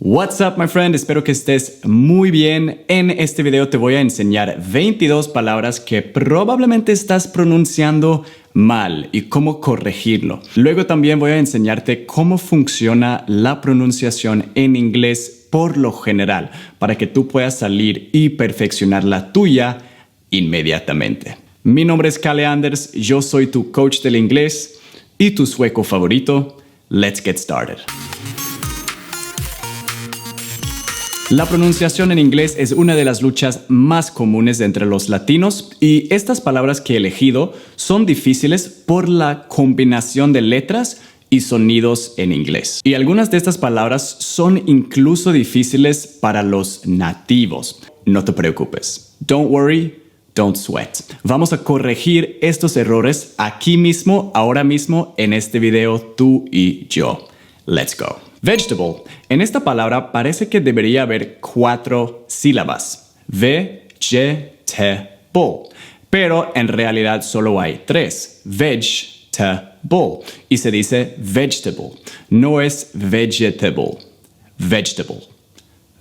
What's up, my friend? Espero que estés muy bien. En este video te voy a enseñar 22 palabras que probablemente estás pronunciando mal y cómo corregirlo. Luego también voy a enseñarte cómo funciona la pronunciación en inglés por lo general para que tú puedas salir y perfeccionar la tuya inmediatamente. Mi nombre es Kalle Anders, yo soy tu coach del inglés y tu sueco favorito. Let's get started. La pronunciación en inglés es una de las luchas más comunes entre los latinos y estas palabras que he elegido son difíciles por la combinación de letras y sonidos en inglés. Y algunas de estas palabras son incluso difíciles para los nativos. No te preocupes. Don't worry, don't sweat. Vamos a corregir estos errores aquí mismo, ahora mismo, en este video, tú y yo. Let's go. Vegetable. En esta palabra parece que debería haber 4 sílabas. Vegetable. Pero en realidad solo hay 3. Vegetable. Y se dice vegetable. No es vegetable. Vegetable.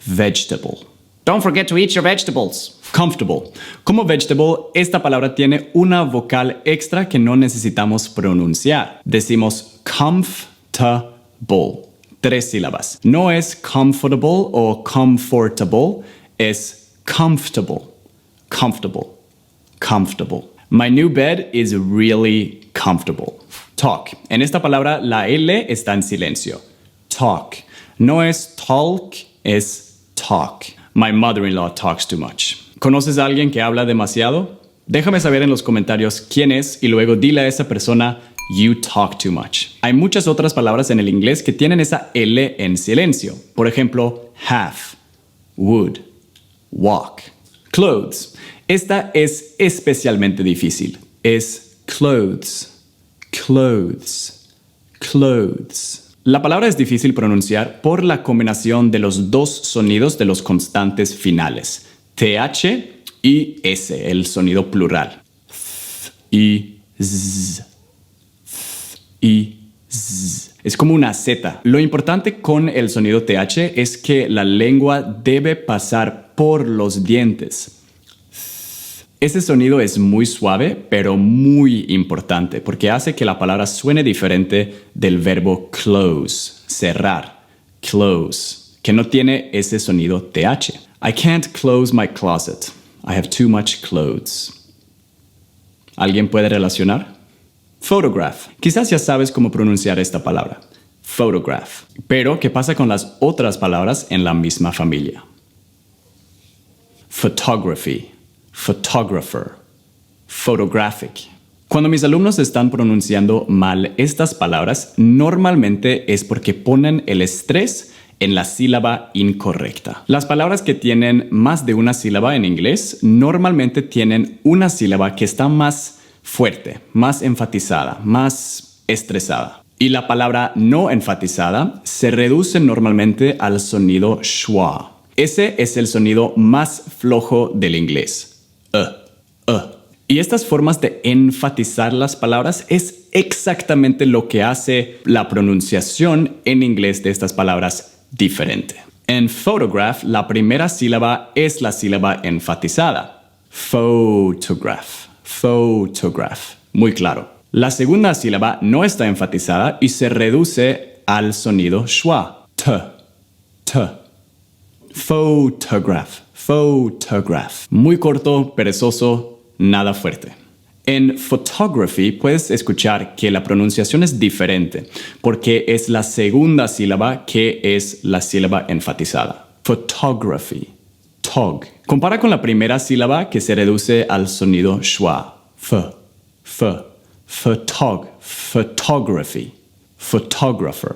Vegetable. Don't forget to eat your vegetables. Comfortable. Como vegetable, esta palabra tiene una vocal extra que no necesitamos pronunciar. Decimos comfortable. 3 sílabas. No es comfortable o comfortable, es comfortable. Comfortable. Comfortable. My new bed is really comfortable. Talk. En esta palabra la L está en silencio. Talk. No es talk, es talk. My mother-in-law talks too much. ¿Conoces a alguien que habla demasiado? Déjame saber en los comentarios quién es y luego dile a esa persona you talk too much. Hay muchas otras palabras en el inglés que tienen esa L en silencio. Por ejemplo, have, would, walk. Clothes. Esta es especialmente difícil. Es clothes, clothes, clothes. La palabra es difícil pronunciar por la combinación de los dos sonidos de los constantes finales. TH y S, el sonido plural. Th y z. Y z. Es como una Z. Lo importante con el sonido TH es que la lengua debe pasar por los dientes. Ese sonido es muy suave, pero muy importante porque hace que la palabra suene diferente del verbo close, cerrar, close, que no tiene ese sonido TH. I can't close my closet. I have too much clothes. ¿Alguien puede relacionar? Photograph. Quizás ya sabes cómo pronunciar esta palabra. Photograph. Pero, ¿qué pasa con las otras palabras en la misma familia? Photography. Photographer. Photographic. Cuando mis alumnos están pronunciando mal estas palabras, normalmente es porque ponen el estrés en la sílaba incorrecta. Las palabras que tienen más de una sílaba en inglés normalmente tienen una sílaba que está más fuerte, más enfatizada, más estresada. Y la palabra no enfatizada se reduce normalmente al sonido schwa. Ese es el sonido más flojo del inglés. Y estas formas de enfatizar las palabras es exactamente lo que hace la pronunciación en inglés de estas palabras diferente. En photograph, la primera sílaba es la sílaba enfatizada. Photograph. Photograph. Muy claro. La segunda sílaba no está enfatizada y se reduce al sonido schwa. T. Photograph. Photograph. Muy corto, perezoso, nada fuerte. En photography puedes escuchar que la pronunciación es diferente porque es la segunda sílaba que es la sílaba enfatizada. Photography. Tog. Compara con la primera sílaba que se reduce al sonido schwa. Photography. Photographer.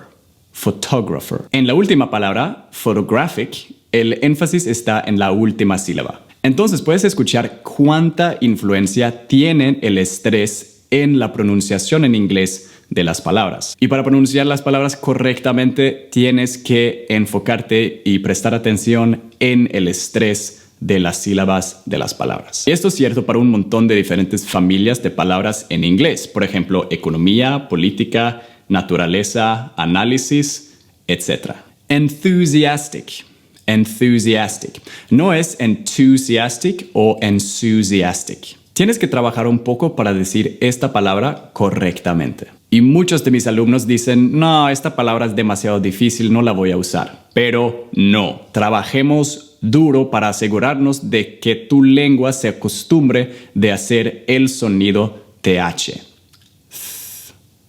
Photographer. En la última palabra, photographic, el énfasis está en la última sílaba. Entonces puedes escuchar cuánta influencia tiene el estrés en la pronunciación en inglés de las palabras. Y para pronunciar las palabras correctamente tienes que enfocarte y prestar atención en el estrés de las sílabas de las palabras. Esto es cierto para un montón de diferentes familias de palabras en inglés. Por ejemplo, economía, política, naturaleza, análisis, etc. Enthusiastic. Enthusiastic. No es enthusiastic o enthusiastic. Tienes que trabajar un poco para decir esta palabra correctamente. Y muchos de mis alumnos dicen, no, esta palabra es demasiado difícil, no la voy a usar. Pero no, trabajemos duro para asegurarnos de que tu lengua se acostumbre de hacer el sonido TH.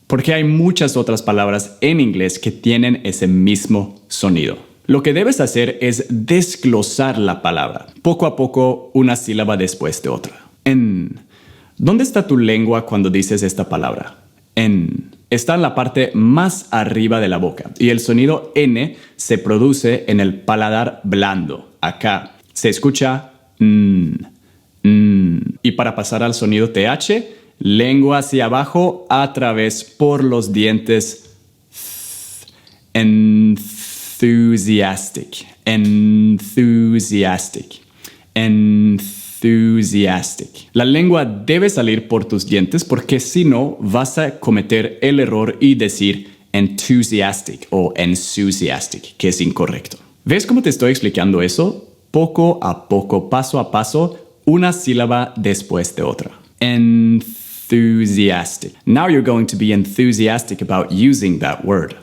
Porque hay muchas otras palabras en inglés que tienen ese mismo sonido. Lo que debes hacer es desglosar la palabra, poco a poco, una sílaba después de otra. En. ¿Dónde está tu lengua cuando dices esta palabra? En. Está en la parte más arriba de la boca y el sonido N se produce en el paladar blando. Acá se escucha Y para pasar al sonido TH, lengua hacia abajo a través por los dientes. Enthusiastic, enthusiastic, enthusiastic. La lengua debe salir por tus dientes porque si no vas a cometer el error y decir enthusiastic o enthusiastic, que es incorrecto. ¿Ves cómo te estoy explicando eso? Poco a poco, paso a paso, una sílaba después de otra. Enthusiastic. Now you're going to be enthusiastic about using that word.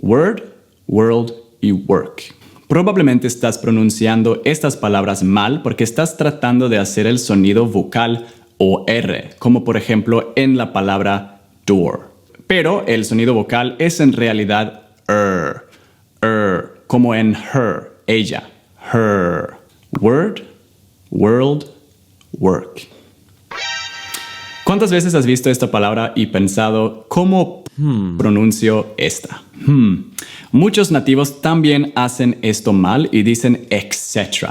Word, world y work. Probablemente estás pronunciando estas palabras mal porque estás tratando de hacer el sonido vocal o R, como por ejemplo en la palabra door. Pero el sonido vocal es en realidad como en her, ella. Her. Word, world, work. ¿Cuántas veces has visto esta palabra y pensado cómo pronuncio esta? Muchos nativos también hacen esto mal y dicen etc.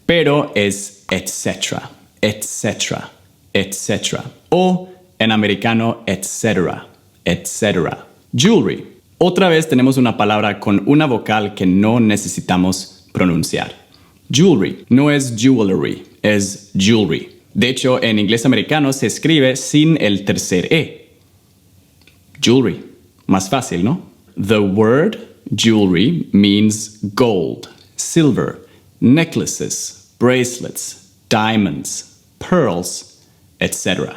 Pero es etc. Etc. Etc. O en americano etcétera. Etcétera. Jewelry. Otra vez tenemos una palabra con una vocal que no necesitamos pronunciar. Jewelry. No es jewelry, es jewelry. De hecho, en inglés americano se escribe sin el tercer E. Jewelry. Más fácil, ¿no? The word jewelry means gold, silver, necklaces, bracelets, diamonds, pearls, etc.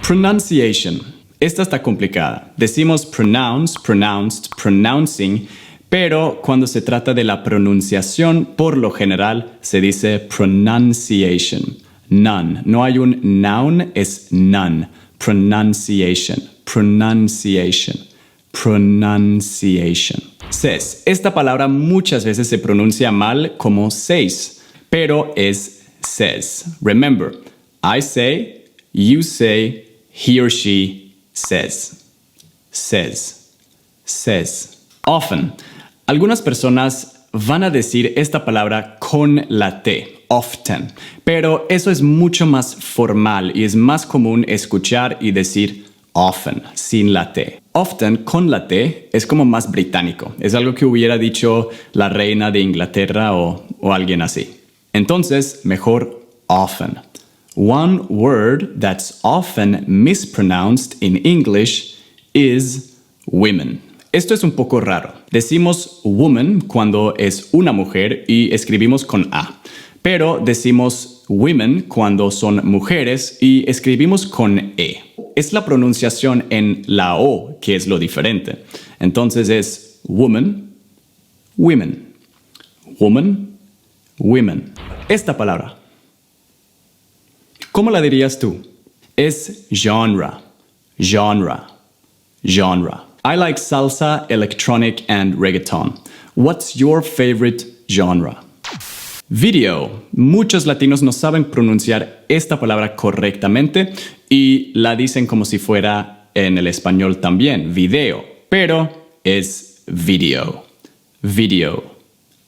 Pronunciation. Esta está complicada. Decimos pronounce, pronounced, pronouncing, pero cuando se trata de la pronunciación, por lo general se dice pronunciation. None. No hay un noun, es none. Pronunciation. Pronunciation. Pronunciation. Says. Esta palabra muchas veces se pronuncia mal como says, pero es says. Remember, I say, you say, he or she says. Says. Says. Often. Algunas personas van a decir esta palabra con la T, often, pero eso es mucho más formal y es más común escuchar y decir often, sin la T. Often con la T es como más británico, es algo que hubiera dicho la reina de Inglaterra o alguien así. Entonces, mejor often. One word that's often mispronounced in English is women. Esto es un poco raro. Decimos woman cuando es una mujer y escribimos con A. Pero decimos women cuando son mujeres y escribimos con E. Es la pronunciación en la O que es lo diferente. Entonces es woman, women. Woman, women. Esta palabra, ¿cómo la dirías tú? Es genre, genre, genre. I like salsa, electronic, and reggaeton. What's your favorite genre? Video. Muchos latinos no saben pronunciar esta palabra correctamente y la dicen como si fuera en el español también, video. Pero es video. Video.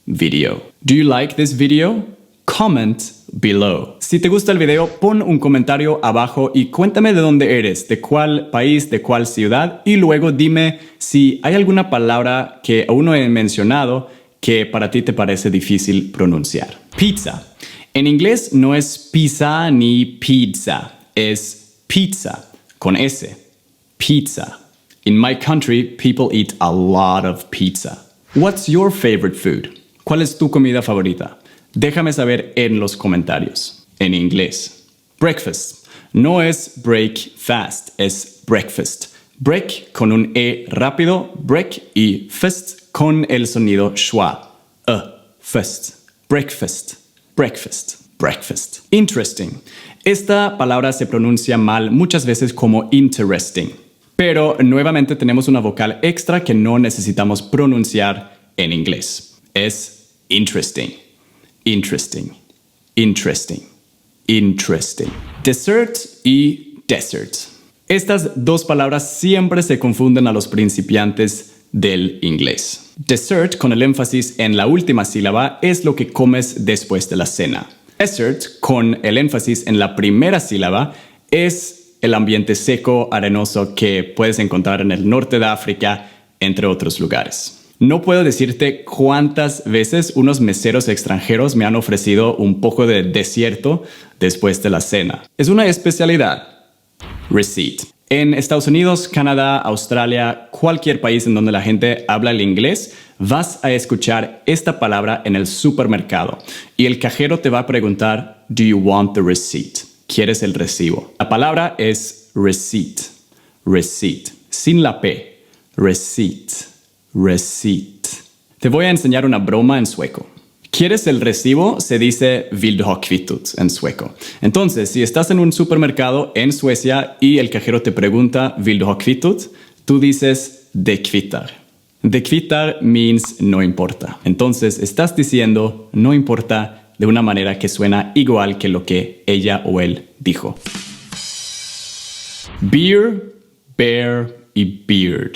Video. Do you like this video? Comment below. Si te gusta el video, pon un comentario abajo y cuéntame de dónde eres, de cuál país, de cuál ciudad y luego dime si hay alguna palabra que aún no he mencionado que para ti te parece difícil pronunciar. Pizza. En inglés no es pizza ni pizza, es pizza con S. Pizza. In my country, people eat a lot of pizza. What's your favorite food? ¿Cuál es tu comida favorita? Déjame saber en los comentarios. En inglés. Breakfast. No es break fast, es breakfast. Break con un E rápido, break, y fast con el sonido schwa. Fast. Breakfast. Breakfast. Breakfast. Interesting. Esta palabra se pronuncia mal muchas veces como interesting. Pero nuevamente tenemos una vocal extra que no necesitamos pronunciar en inglés. Es interesting. Interesting. Interesting. Interesting. Dessert y desert. Estas dos palabras siempre se confunden a los principiantes del inglés. Dessert, con el énfasis en la última sílaba, es lo que comes después de la cena. Desert, con el énfasis en la primera sílaba, es el ambiente seco, arenoso que puedes encontrar en el norte de África, entre otros lugares. No puedo decirte cuántas veces unos meseros extranjeros me han ofrecido un poco de desierto después de la cena. Es una especialidad. Receipt. En Estados Unidos, Canadá, Australia, cualquier país en donde la gente habla el inglés, vas a escuchar esta palabra en el supermercado y el cajero te va a preguntar, "Do you want the receipt?" ¿Quieres el recibo? La palabra es receipt. Receipt. Sin la P. Receipt. Receipt. Te voy a enseñar una broma en sueco. ¿Quieres el recibo? Se dice "Vill du ha kvittot" en sueco. Entonces, si estás en un supermercado en Suecia y el cajero te pregunta "Vill du ha kvittot?", tú dices "de kvittar". De kvittar means no importa. Entonces, estás diciendo no importa de una manera que suena igual que lo que ella o él dijo. Beer, bear y beard.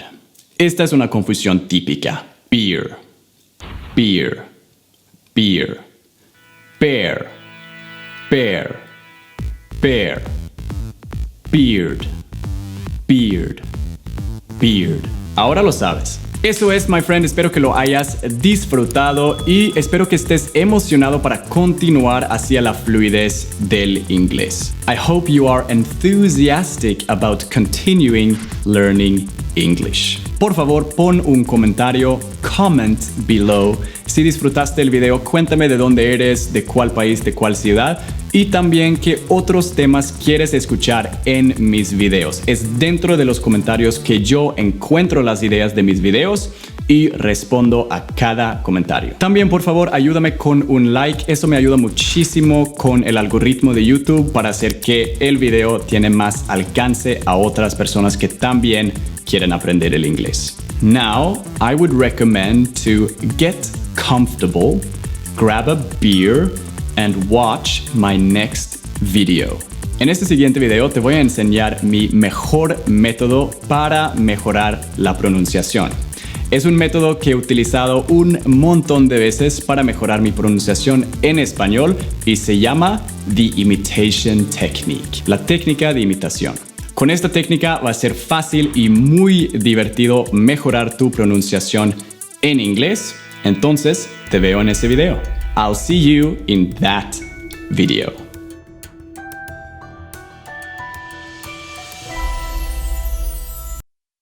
Esta es una confusión típica. Beer, beer, beer, bear, bear, bear, beard, beard, beard. Ahora lo sabes. Eso es, my friend. Espero que lo hayas disfrutado y espero que estés emocionado para continuar hacia la fluidez del inglés. I hope you are enthusiastic about continuing learning English. Por favor, pon un comentario, comment below. Si disfrutaste el video, cuéntame de dónde eres, de cuál país, de cuál ciudad y también qué otros temas quieres escuchar en mis videos. Es dentro de los comentarios que yo encuentro las ideas de mis videos y respondo a cada comentario. También, por favor, ayúdame con un like. Eso me ayuda muchísimo con el algoritmo de YouTube para hacer que el video tiene más alcance a otras personas que también quieren aprender el inglés. Now, I would recommend to get comfortable, grab a beer, and watch my next video. En este siguiente video te voy a enseñar mi mejor método para mejorar la pronunciación. Es un método que he utilizado un montón de veces para mejorar mi pronunciación en español y se llama The Imitation Technique, la técnica de imitación. Con esta técnica va a ser fácil y muy divertido mejorar tu pronunciación en inglés. Entonces, te veo en ese video. I'll see you in that video.